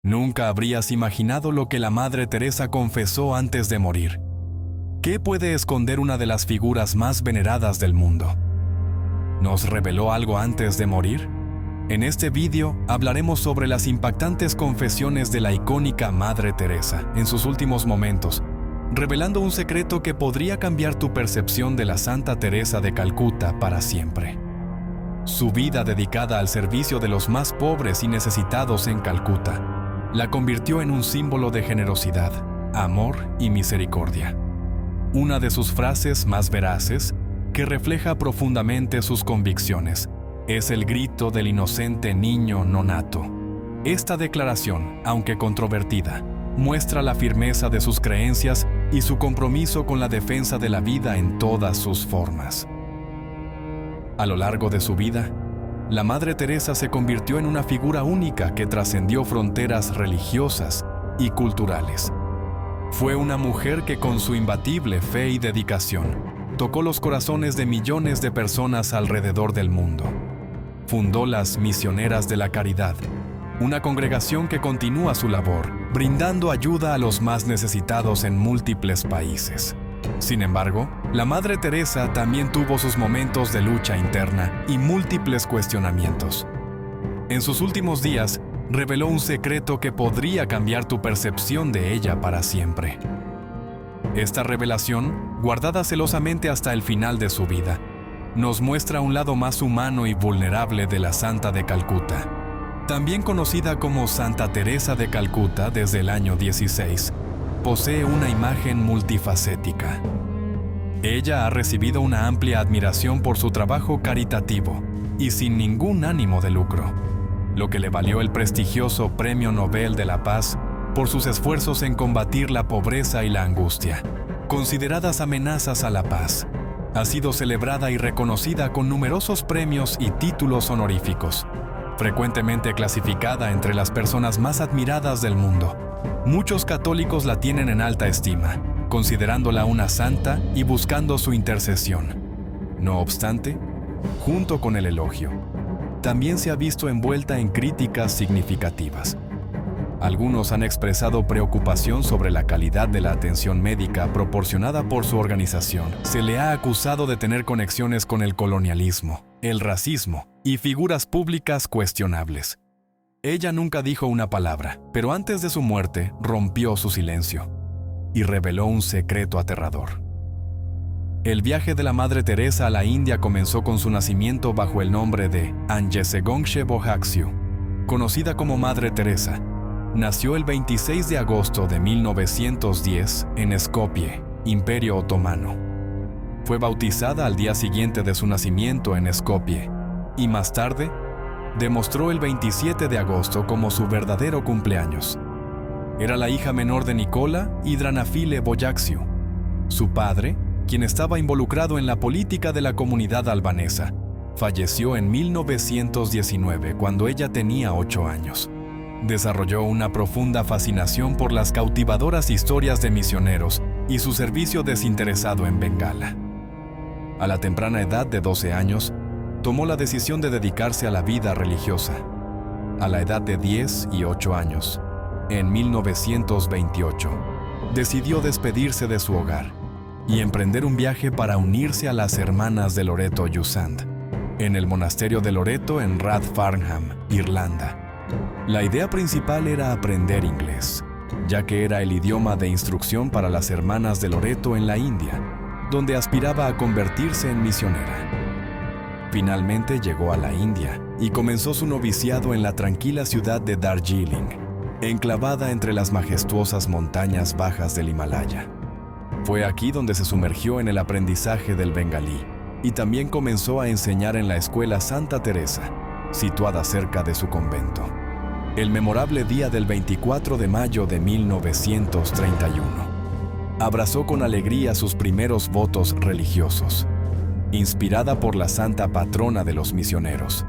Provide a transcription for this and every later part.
Nunca habrías imaginado lo que la Madre Teresa confesó antes de morir. ¿Qué puede esconder una de las figuras más veneradas del mundo? ¿Nos reveló algo antes de morir? En este vídeo hablaremos sobre las impactantes confesiones de la icónica Madre Teresa en sus últimos momentos, revelando un secreto que podría cambiar tu percepción de la Santa Teresa de Calcuta para siempre. Su vida dedicada al servicio de los más pobres y necesitados en Calcuta la convirtió en un símbolo de generosidad, amor y misericordia. Una de sus frases más veraces, que refleja profundamente sus convicciones, es el grito del inocente niño nonato. Esta declaración, aunque controvertida, muestra la firmeza de sus creencias y su compromiso con la defensa de la vida en todas sus formas. A lo largo de su vida, la Madre Teresa se convirtió en una figura única que trascendió fronteras religiosas y culturales. Fue una mujer que con su imbatible fe y dedicación tocó los corazones de millones de personas alrededor del mundo. Fundó las Misioneras de la Caridad, una congregación que continúa su labor, brindando ayuda a los más necesitados en múltiples países. Sin embargo, la Madre Teresa también tuvo sus momentos de lucha interna y múltiples cuestionamientos. En sus últimos días, reveló un secreto que podría cambiar tu percepción de ella para siempre. Esta revelación, guardada celosamente hasta el final de su vida, nos muestra un lado más humano y vulnerable de la Santa de Calcuta. También conocida como Santa Teresa de Calcuta desde el año 16, posee una imagen multifacética. Ella ha recibido una amplia admiración por su trabajo caritativo y sin ningún ánimo de lucro, lo que le valió el prestigioso Premio Nobel de la Paz por sus esfuerzos en combatir la pobreza y la angustia, consideradas amenazas a la paz. Ha sido celebrada y reconocida con numerosos premios y títulos honoríficos, frecuentemente clasificada entre las personas más admiradas del mundo. Muchos católicos la tienen en alta estima, considerándola una santa y buscando su intercesión. No obstante, junto con el elogio, también se ha visto envuelta en críticas significativas. Algunos han expresado preocupación sobre la calidad de la atención médica proporcionada por su organización. Se le ha acusado de tener conexiones con el colonialismo, el racismo y figuras públicas cuestionables. Ella nunca dijo una palabra, pero antes de su muerte rompió su silencio y reveló un secreto aterrador. El viaje de la Madre Teresa a la India comenzó con su nacimiento bajo el nombre de Anjesegongshe Bojaxiu, conocida como Madre Teresa. Nació el 26 de agosto de 1910 en Skopje, Imperio Otomano. Fue bautizada al día siguiente de su nacimiento en Skopje y más tarde demostró el 27 de agosto como su verdadero cumpleaños. Era la hija menor de Nicola y Dranafile Bojaxiu. Su padre, quien estaba involucrado en la política de la comunidad albanesa, falleció en 1919 cuando ella tenía 8 años. Desarrolló una profunda fascinación por las cautivadoras historias de misioneros y su servicio desinteresado en Bengala. A la temprana edad de 12 años, tomó la decisión de dedicarse a la vida religiosa. A la edad de 10 y 8 años, en 1928, decidió despedirse de su hogar y emprender un viaje para unirse a las Hermanas de Loreto Jusand, en el monasterio de Loreto en Rathfarnham, Irlanda. La idea principal era aprender inglés, ya que era el idioma de instrucción para las Hermanas de Loreto en la India, donde aspiraba a convertirse en misionera. Finalmente llegó a la India y comenzó su noviciado en la tranquila ciudad de Darjeeling, enclavada entre las majestuosas montañas bajas del Himalaya. Fue aquí donde se sumergió en el aprendizaje del bengalí y también comenzó a enseñar en la escuela Santa Teresa, situada cerca de su convento. El memorable día del 24 de mayo de 1931, abrazó con alegría sus primeros votos religiosos. Inspirada por la santa patrona de los misioneros,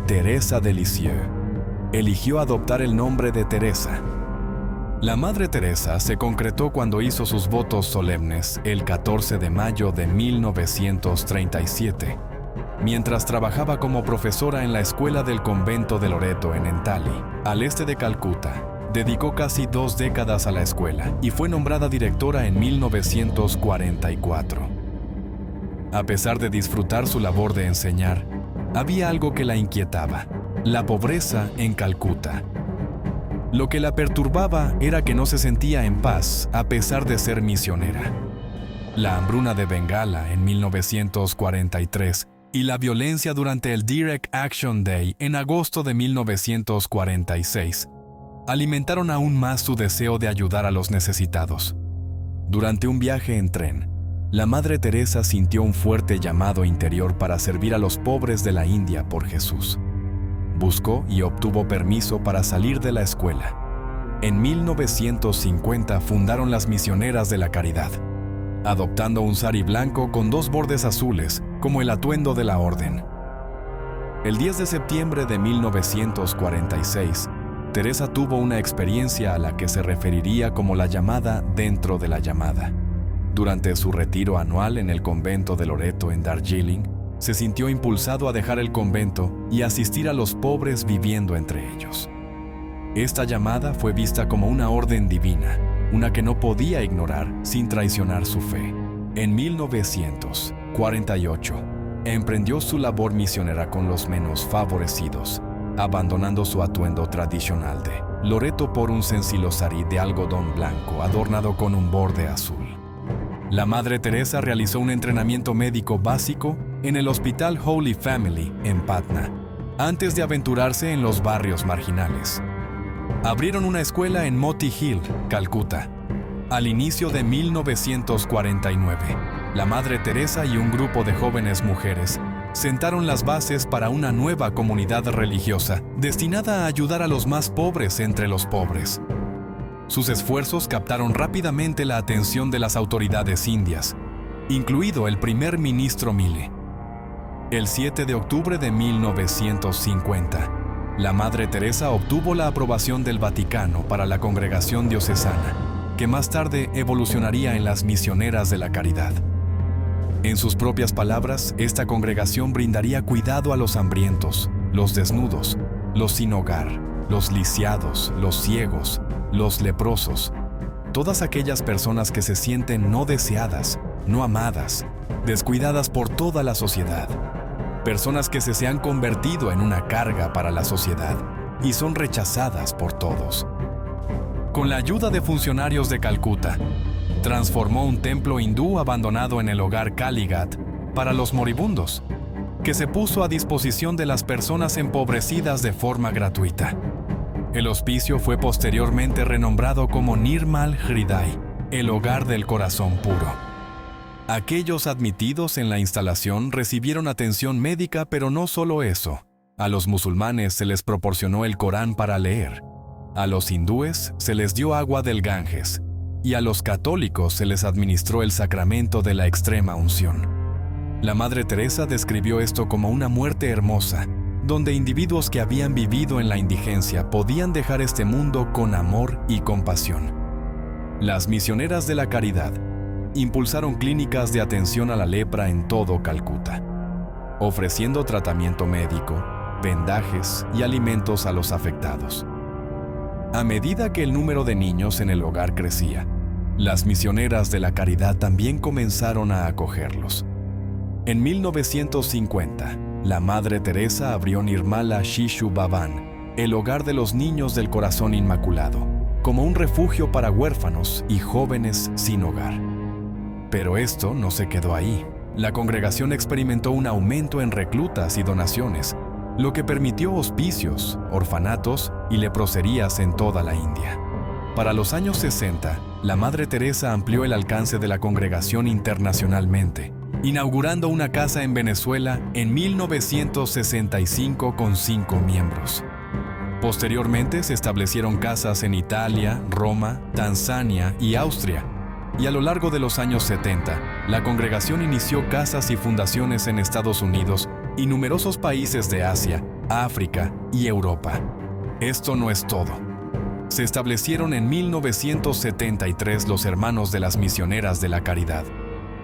Teresa de Lisieux, eligió adoptar el nombre de Teresa. La Madre Teresa se concretó cuando hizo sus votos solemnes el 14 de mayo de 1937, mientras trabajaba como profesora en la escuela del convento de Loreto en Entally, al este de Calcuta, Dedicó casi 2 décadas a la escuela y fue nombrada directora en 1944. A pesar de disfrutar su labor de enseñar, había algo que la inquietaba: la pobreza en Calcuta. Lo que la perturbaba era que no se sentía en paz a pesar de ser misionera. La hambruna de Bengala en 1943 y la violencia durante el Direct Action Day en agosto de 1946 alimentaron aún más su deseo de ayudar a los necesitados. Durante un viaje en tren, la Madre Teresa sintió un fuerte llamado interior para servir a los pobres de la India por Jesús. Buscó y obtuvo permiso para salir de la escuela. En 1950 fundaron las Misioneras de la Caridad, adoptando un sari blanco con 2 bordes azules como el atuendo de la orden. El 10 de septiembre de 1946, Teresa tuvo una experiencia a la que se referiría como la llamada dentro de la llamada. Durante su retiro anual en el convento de Loreto en Darjeeling, se sintió impulsado a dejar el convento y asistir a los pobres viviendo entre ellos. Esta llamada fue vista como una orden divina, una que no podía ignorar sin traicionar su fe. En 1948, emprendió su labor misionera con los menos favorecidos, abandonando su atuendo tradicional de Loreto por un sencillo sarí de algodón blanco adornado con un borde azul. La Madre Teresa realizó un entrenamiento médico básico en el Hospital Holy Family en Patna, antes de aventurarse en los barrios marginales. Abrieron una escuela en Moti Hill, Calcuta. Al inicio de 1949, la Madre Teresa y un grupo de jóvenes mujeres sentaron las bases para una nueva comunidad religiosa destinada a ayudar a los más pobres entre los pobres. Sus esfuerzos captaron rápidamente la atención de las autoridades indias, incluido el primer ministro Mille. El 7 de octubre de 1950, la Madre Teresa obtuvo la aprobación del Vaticano para la congregación diocesana, que más tarde evolucionaría en las Misioneras de la Caridad. En sus propias palabras, esta congregación brindaría cuidado a los hambrientos, los desnudos, los sin hogar, los lisiados, los ciegos, los leprosos, todas aquellas personas que se sienten no deseadas, no amadas, descuidadas por toda la sociedad, personas que se han convertido en una carga para la sociedad y son rechazadas por todos. Con la ayuda de funcionarios de Calcuta, transformó un templo hindú abandonado en el hogar Kalighat para los moribundos, que se puso a disposición de las personas empobrecidas de forma gratuita. El hospicio fue posteriormente renombrado como Nirmal Hriday, el hogar del corazón puro. Aquellos admitidos en la instalación recibieron atención médica, pero no solo eso. A los musulmanes se les proporcionó el Corán para leer. A los hindúes se les dio agua del Ganges. Y a los católicos se les administró el sacramento de la extrema unción. La Madre Teresa describió esto como una muerte hermosa, donde individuos que habían vivido en la indigencia podían dejar este mundo con amor y compasión. Las Misioneras de la Caridad impulsaron clínicas de atención a la lepra en todo Calcuta, ofreciendo tratamiento médico, vendajes y alimentos a los afectados. A medida que el número de niños en el hogar crecía, las Misioneras de la Caridad también comenzaron a acogerlos. En 1950, la Madre Teresa abrió Nirmala Shishu Bhavan, el hogar de los niños del Corazón Inmaculado, como un refugio para huérfanos y jóvenes sin hogar. Pero esto no se quedó ahí. La congregación experimentó un aumento en reclutas y donaciones, lo que permitió hospicios, orfanatos y leproserías en toda la India. Para los años 60, la Madre Teresa amplió el alcance de la congregación internacionalmente, inaugurando una casa en Venezuela en 1965 con 5 miembros. Posteriormente se establecieron casas en Italia, Roma, Tanzania y Austria, y a lo largo de los años 70, la congregación inició casas y fundaciones en Estados Unidos y numerosos países de Asia, África y Europa. Esto no es todo. Se establecieron en 1973 los Hermanos de las Misioneras de la Caridad,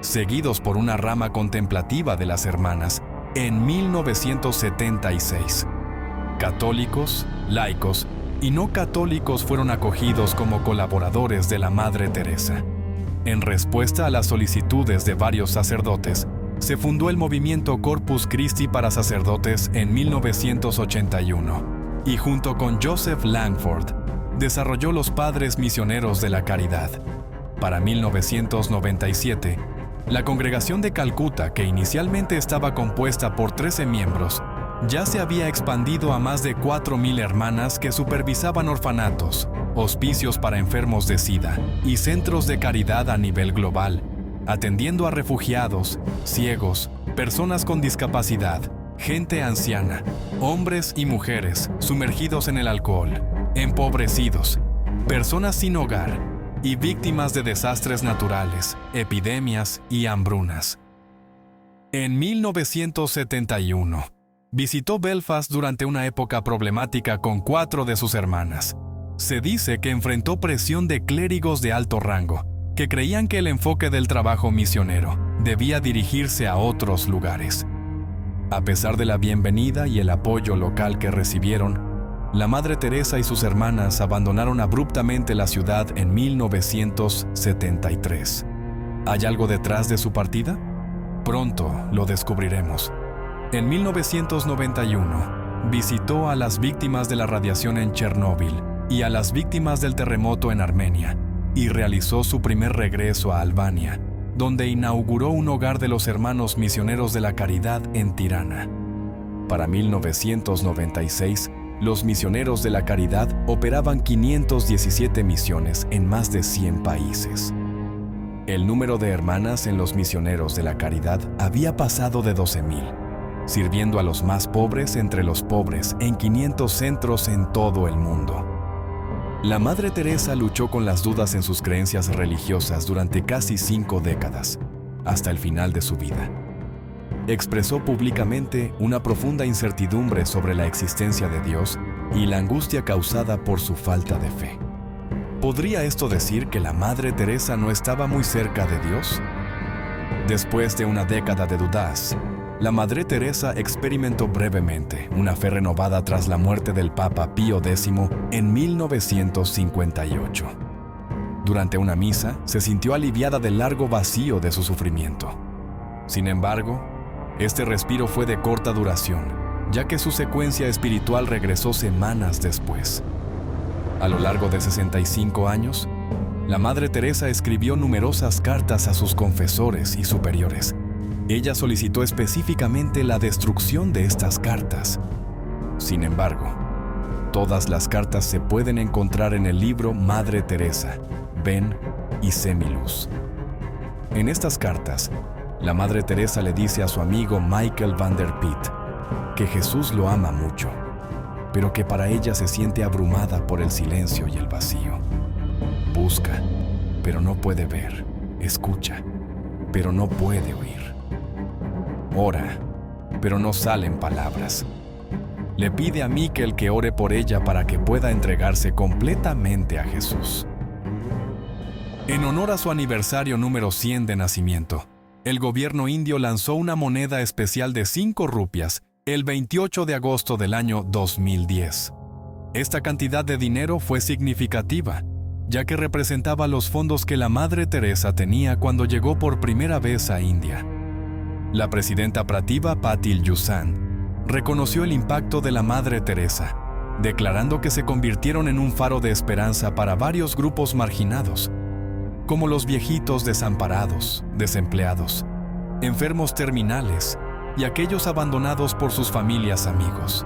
seguidos por una rama contemplativa de las Hermanas en 1976. Católicos, laicos y no católicos fueron acogidos como colaboradores de la Madre Teresa. En respuesta a las solicitudes de varios sacerdotes, se fundó el movimiento Corpus Christi para sacerdotes en 1981 y junto con Joseph Langford desarrolló los Padres Misioneros de la Caridad. Para 1997, la Congregación de Calcuta, que inicialmente estaba compuesta por 13 miembros, ya se había expandido a más de 4,000 hermanas que supervisaban orfanatos, hospicios para enfermos de SIDA y centros de caridad a nivel global, atendiendo a refugiados, ciegos, personas con discapacidad, gente anciana, hombres y mujeres sumergidos en el alcohol, empobrecidos, personas sin hogar y víctimas de desastres naturales, epidemias y hambrunas. En 1971, visitó Belfast durante una época problemática con 4 de sus hermanas. Se dice que enfrentó presión de clérigos de alto rango, que creían que el enfoque del trabajo misionero debía dirigirse a otros lugares. A pesar de la bienvenida y el apoyo local que recibieron, la Madre Teresa y sus hermanas abandonaron abruptamente la ciudad en 1973. ¿Hay algo detrás de su partida? Pronto lo descubriremos. En 1991, visitó a las víctimas de la radiación en Chernóbil y a las víctimas del terremoto en Armenia, y realizó su primer regreso a Albania, donde inauguró un hogar de los Hermanos Misioneros de la Caridad en Tirana. Para 1996, los Misioneros de la Caridad operaban 517 misiones en más de 100 países. El número de hermanas en los Misioneros de la Caridad había pasado de 12,000, sirviendo a los más pobres entre los pobres en 500 centros en todo el mundo. La Madre Teresa luchó con las dudas en sus creencias religiosas durante casi 5 décadas, hasta el final de su vida. Expresó públicamente una profunda incertidumbre sobre la existencia de Dios y la angustia causada por su falta de fe. ¿Podría esto decir que la Madre Teresa no estaba muy cerca de Dios? Después de una década de dudas, la Madre Teresa experimentó brevemente una fe renovada tras la muerte del Papa Pío X en 1958. Durante una misa, se sintió aliviada del largo vacío de su sufrimiento. Sin embargo, este respiro fue de corta duración, ya que su secuencia espiritual regresó semanas después. A lo largo de 65 años, la Madre Teresa escribió numerosas cartas a sus confesores y superiores. Ella solicitó específicamente la destrucción de estas cartas. Sin embargo, todas las cartas se pueden encontrar en el libro Madre Teresa, Ven y sé mi luz. En estas cartas, la Madre Teresa le dice a su amigo Michael van der Piet que Jesús lo ama mucho, pero que para ella se siente abrumada por el silencio y el vacío. Busca, pero no puede ver. Escucha, pero no puede oír. Ora, pero no salen palabras. Le pide a Michael que ore por ella para que pueda entregarse completamente a Jesús. En honor a su aniversario número 100 de nacimiento, el gobierno indio lanzó una moneda especial de 5 rupias el 28 de agosto del año 2010. Esta cantidad de dinero fue significativa, ya que representaba los fondos que la Madre Teresa tenía cuando llegó por primera vez a India. La presidenta Pratibha Patil Yusan reconoció el impacto de la Madre Teresa, declarando que se convirtieron en un faro de esperanza para varios grupos marginados, como los viejitos desamparados, desempleados, enfermos terminales y aquellos abandonados por sus familias amigos.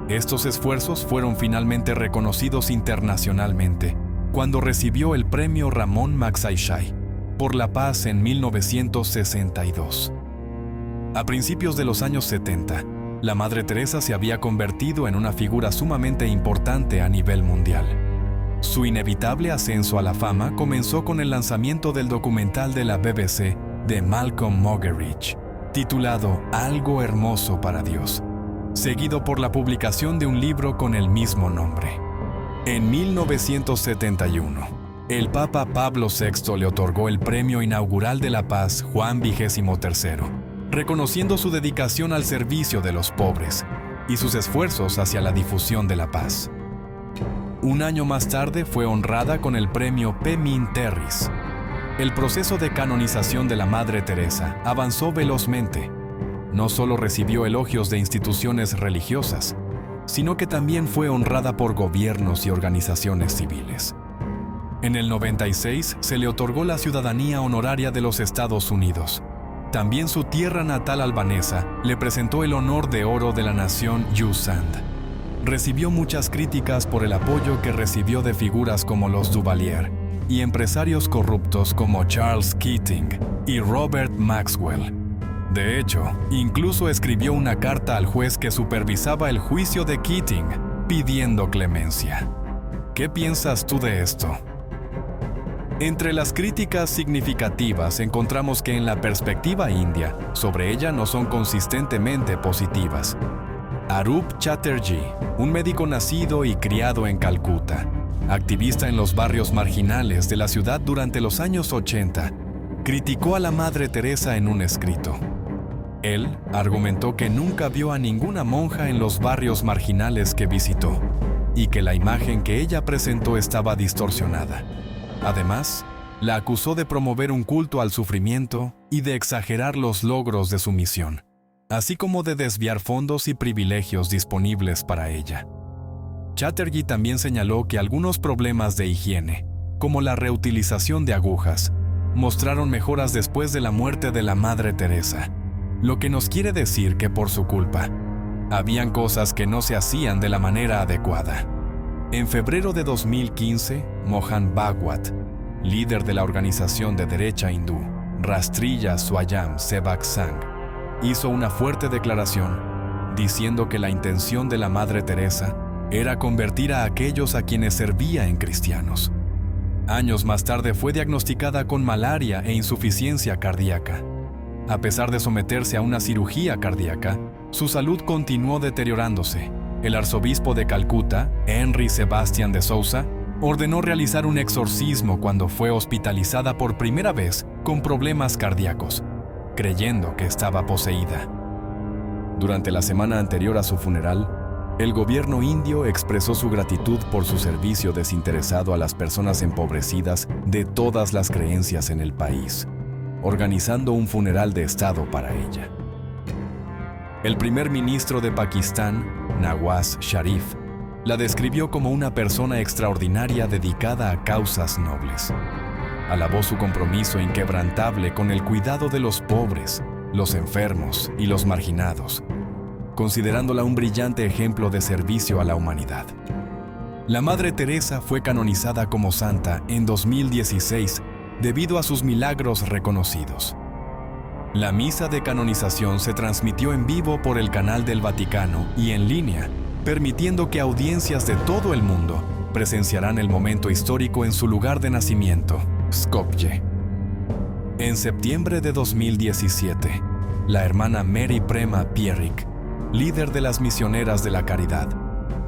Estos esfuerzos fueron finalmente reconocidos internacionalmente cuando recibió el premio Ramón Magsaysay por la paz en 1962. A principios de los años 70, la Madre Teresa se había convertido en una figura sumamente importante a nivel mundial. Su inevitable ascenso a la fama comenzó con el lanzamiento del documental de la BBC de Malcolm Muggeridge, titulado Algo hermoso para Dios, seguido por la publicación de un libro con el mismo nombre. En 1971, el Papa Pablo VI le otorgó el Premio Inaugural de la Paz Juan XXIII, reconociendo su dedicación al servicio de los pobres y sus esfuerzos hacia la difusión de la paz. Un año más tarde fue honrada con el premio Pmin Terris. El proceso de canonización de la Madre Teresa avanzó velozmente. No solo recibió elogios de instituciones religiosas, sino que también fue honrada por gobiernos y organizaciones civiles. En el 96 se le otorgó la ciudadanía honoraria de los Estados Unidos. También su tierra natal albanesa le presentó el honor de oro de la nación Usand. Recibió muchas críticas por el apoyo que recibió de figuras como los Duvalier y empresarios corruptos como Charles Keating y Robert Maxwell. De hecho, incluso escribió una carta al juez que supervisaba el juicio de Keating, pidiendo clemencia. ¿Qué piensas tú de esto? Entre las críticas significativas encontramos que en la perspectiva india, sobre ella no son consistentemente positivas. Arup Chatterjee, un médico nacido y criado en Calcuta, activista en los barrios marginales de la ciudad durante los años 80, criticó a la Madre Teresa en un escrito. Él argumentó que nunca vio a ninguna monja en los barrios marginales que visitó y que la imagen que ella presentó estaba distorsionada. Además, la acusó de promover un culto al sufrimiento y de exagerar los logros de su misión, así como de desviar fondos y privilegios disponibles para ella. Chatterjee también señaló que algunos problemas de higiene, como la reutilización de agujas, mostraron mejoras después de la muerte de la Madre Teresa, lo que nos quiere decir que por su culpa, habían cosas que no se hacían de la manera adecuada. En febrero de 2015, Mohan Bhagwat, líder de la organización de derecha hindú Rastriya Swayam Sevak Sangh, hizo una fuerte declaración diciendo que la intención de la Madre Teresa era convertir a aquellos a quienes servía en cristianos. Años más tarde fue diagnosticada con malaria e insuficiencia cardíaca. A pesar de someterse a una cirugía cardíaca, su salud continuó deteriorándose. El arzobispo de Calcuta, Henry Sebastian de Sousa, ordenó realizar un exorcismo cuando fue hospitalizada por primera vez con problemas cardíacos, creyendo que estaba poseída. Durante la semana anterior a su funeral, el gobierno indio expresó su gratitud por su servicio desinteresado a las personas empobrecidas de todas las creencias en el país, organizando un funeral de Estado para ella. El primer ministro de Pakistán, Nawaz Sharif, la describió como una persona extraordinaria dedicada a causas nobles. Alabó su compromiso inquebrantable con el cuidado de los pobres, los enfermos y los marginados, considerándola un brillante ejemplo de servicio a la humanidad. La Madre Teresa fue canonizada como santa en 2016 debido a sus milagros reconocidos. La misa de canonización se transmitió en vivo por el canal del Vaticano y en línea, permitiendo que audiencias de todo el mundo presenciarán el momento histórico en su lugar de nacimiento, Skopje. En septiembre de 2017, la hermana Mary Prema Pierik, líder de las Misioneras de la Caridad,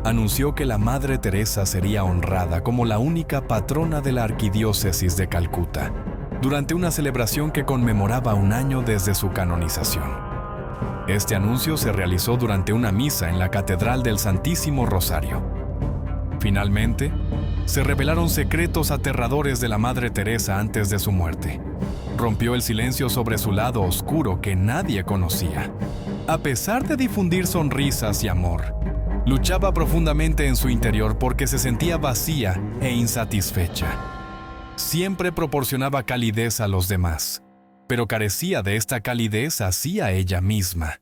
anunció que la Madre Teresa sería honrada como la única patrona de la Arquidiócesis de Calcuta, durante una celebración que conmemoraba un año desde su canonización. Este anuncio se realizó durante una misa en la Catedral del Santísimo Rosario. Finalmente, se revelaron secretos aterradores de la Madre Teresa antes de su muerte. Rompió el silencio sobre su lado oscuro que nadie conocía. A pesar de difundir sonrisas y amor, luchaba profundamente en su interior porque se sentía vacía e insatisfecha. Siempre proporcionaba calidez a los demás, pero carecía de esta calidez hacia ella misma.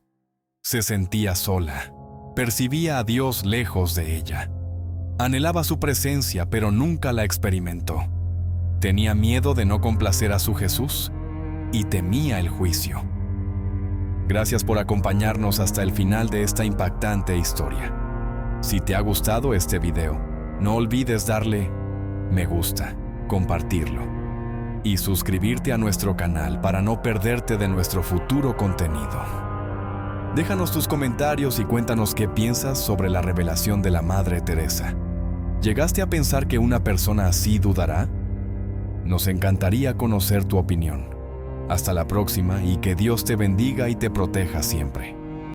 Se sentía sola, percibía a Dios lejos de ella. Anhelaba su presencia, pero nunca la experimentó. Tenía miedo de no complacer a su Jesús y temía el juicio. Gracias por acompañarnos hasta el final de esta impactante historia. Si te ha gustado este video, no olvides darle me gusta, compartirlo y suscribirte a nuestro canal para no perderte de nuestro futuro contenido. Déjanos tus comentarios y cuéntanos qué piensas sobre la revelación de la Madre Teresa. ¿Llegaste a pensar que una persona así dudará? Nos encantaría conocer tu opinión. Hasta la próxima y que Dios te bendiga y te proteja siempre.